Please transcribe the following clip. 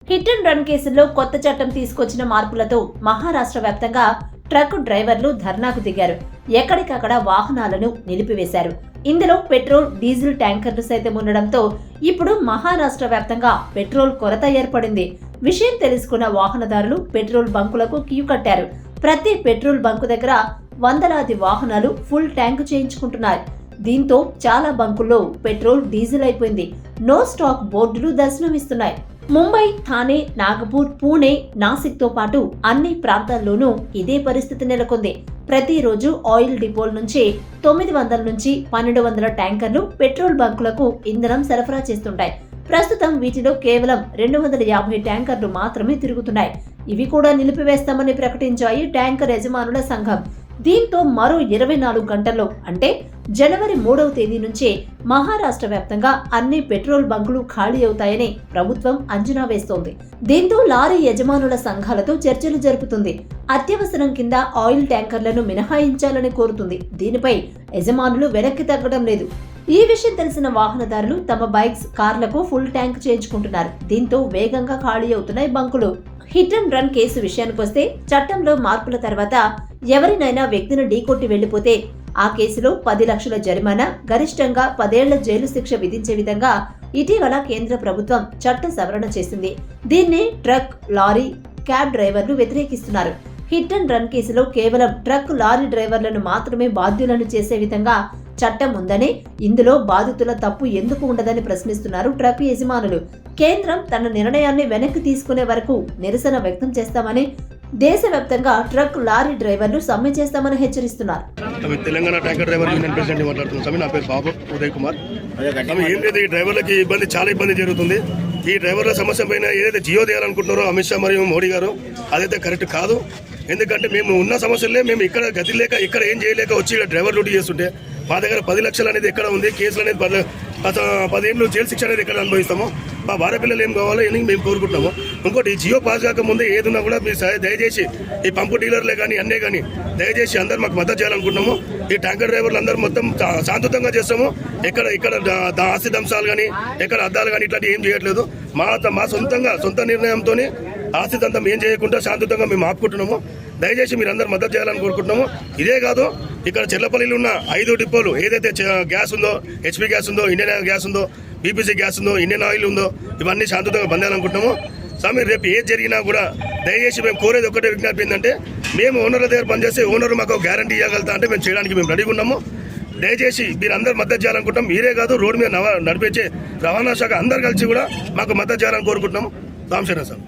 Hit and run కేసుల్లో కొత్త చట్టం తీసుకొచ్చిన మార్పులతో మహారాష్ట్ర వ్యాప్తంగా ట్రక్ డ్రైవర్లు ధర్నాకు దిగారు. ఎక్కడికక్కడ వాహనాలను నిలిపివేశారు. ఇందులో పెట్రోల్, డీజిల్ ట్యాంకర్లు సైతం ఉండడంతో ఇప్పుడు మహారాష్ట్ర వ్యాప్తంగా పెట్రోల్ కొరత ఏర్పడింది. విషయం తెలుసుకున్న వాహనదారులు పెట్రోల్ బంకులకు క్యూ కట్టారు. ప్రతి పెట్రోల్ బంకు దగ్గర వందలాది వాహనాలు ఫుల్ ట్యాంకు చేయించుకుంటున్నారు. దీంతో చాలా బంకుల్లో పెట్రోల్, డీజిల్ అయిపోయింది. నో స్టాక్ బోర్డులు దర్శనమిస్తున్నాయి. ముంబై, థానే, నాగపూర్, పూణే, నాసిక్ తో పాటు అన్ని ప్రాంతాల్లోనూ ఇదే పరిస్థితి నెలకొంది. ప్రతిరోజు ఆయిల్ డిపోల నుంచి 900 నుంచి 1200 ట్యాంకర్లు పెట్రోల్ బంకులకు ఇంధనం సరఫరా చేస్తుంటాయి. ప్రస్తుతం వీటిలో కేవలం 250 ట్యాంకర్లు మాత్రమే తిరుగుతున్నాయి. ఇవి కూడా నిలిపివేస్తామని ప్రకటించాయి ట్యాంకర్ యజమానుల సంఘం. దీంతో మరో 24 గంటల్లో అంటే జనవరి 3వ తేదీ నుంచే మహారాష్ట్ర వ్యాప్తంగా అన్ని పెట్రోల్ బంకులు ఖాళీ అవుతాయని ప్రభుత్వం అంచనా వేస్తోంది. దీంతో లారీ యజమానుల సంఘాలతో చర్చలు జరుపుతుంది. అత్యవసరం కింద ఆయిల్ ట్యాంకర్లను మినహాయించాలని కోరుతుంది. దీనిపై యజమానులు వెనక్కి తగ్గడం లేదు. ఈ విషయం తెలిసిన వాహనదారులు తమ బైక్స్, కార్లకు ఫుల్ ట్యాంక్ చేయించుకుంటున్నారు. దీంతో వేగంగా ఖాళీ అవుతున్నాయి బంకులు. హిట్ అండ్ రన్ కేసు విషయానికొస్తే చట్టంలో మార్పుల తర్వాత ఎవరినైనా వ్యక్తిని ఢీకొట్టి వెళ్లిపోతే ఆ కేసులో 10 లక్షల జరిమానా, గరిష్టంగా 10 ఏళ్ల జైలు శిక్ష విధించే విధంగా ఇటీవల కేంద్ర ప్రభుత్వం చట్ట సవరణ చేసింది. దీన్నే ట్రక్, లారీ, క్యాబ్ డ్రైవర్లు వ్యతిరేకిస్తున్నారు. హిట్ అండ్ రన్ కేసులో కేవలం ట్రక్, లారీ డ్రైవర్లను మాత్రమే బాధ్యులను చేసే విధంగా చట్టం ఉందని, ఇందులో బాధితుల తప్పు ఎందుకు ఉండదని ప్రశ్నిస్తున్నారు ట్రక్ యజమానులు. కేంద్రం తన నిర్ణయాన్ని వెనక్కి తీసుకునే వరకు నిరసన వ్యక్తం చేస్తామని, దేశవ్యాప్తంగా ట్రక్, లారీ డ్రైవర్లు సమ్మె చేస్తామని హెచ్చరిస్తున్నారు. Telangana tanker driver union president మాట్లాడుతున్నాం. నా పేరు బాబు ఉదయ్ కుమార్. ఏం లేదు, ఈ డ్రైవర్లకి చాలా ఇబ్బంది జరుగుతుంది. ఈ డ్రైవర్ల సమస్య పైన ఏదైతే జియో చేయాలనుకుంటున్నారో అమిత్ షా మరియు మోడీ గారు, అదైతే కరెక్ట్ కాదు. ఎందుకంటే మేము ఉన్న సమస్యలే మేము ఇక్కడ గతి లేక ఇక్కడ ఏం చేయలేక వచ్చి ఇక్కడ డ్రైవర్ డ్యూటీ చేస్తుంటే మా దగ్గర 10 లక్షలు అనేది ఎక్కడ ఉంది, కేసులు అనేది 10 ఏళ్ళు జైలు శిక్ష అనేది ఎక్కడ అనుభవిస్తామో, మా భార్య పిల్లలు ఏం కావాలో అని మేము కోరుకుంటున్నాము. ఇంకోటి, జియో పాస్ కాకముందే ఏదున్నా కూడా మీరు దయచేసి ఈ పంపు డీలర్లే కానీ అన్నే కానీ దయచేసి అందరూ మాకు మద్దతు చేయాలనుకుంటున్నాము. ఈ ట్యాంకర్ డ్రైవర్లు అందరూ మొత్తం శాంతియుతంగా చేస్తాము. ఇక్కడ ఆస్తి దంశాలు కానీ ఎక్కడ అద్దాలు కానీ ఇట్లాంటివి ఏం చేయట్లేదు. మా సొంత నిర్ణయంతో ఆస్తి దంతం ఏం చేయకుండా శాంతియుతంగా మేము ఆపుకుంటున్నాము. దయచేసి మీరు అందరూ మద్దతు చేయాలని కోరుకుంటున్నాము. ఇదే కాదు, ఇక్కడ చెర్లపల్లిలో ఉన్న 5 డిపోలు ఏదైతే గ్యాస్ ఉందో, హెచ్పీ గ్యాస్ ఉందో, ఇండియన్ గ్యాస్ ఉందో, బీపీసీ గ్యాస్ ఉందో, ఇండియన్ ఆయిల్ ఉందో, ఇవన్నీ శాంతియుతంగా బంద్ చేయాలనుకుంటున్నాము. స్వామి, రేపు ఏది జరిగినా కూడా దయచేసి మేము కోరేది ఒకటే విజ్ఞప్తి ఏంటంటే, మేము ఓనర్ల దగ్గర పనిచేస్తే ఓనర్ మాకు గ్యారంటీ ఇవ్వగలుగుతా అంటే మేము చేయడానికి మేము రెడీగా ఉన్నాము. దయచేసి మీరు అందరూ మద్దతు చేయాలనుకుంటాం. మీరే కాదు, రోడ్డు మీద నడిపించే రవాణా శాఖ అందరు కలిసి కూడా మాకు మద్దతు చేయాలని కోరుకుంటున్నాము. రామచంద్ర సార్.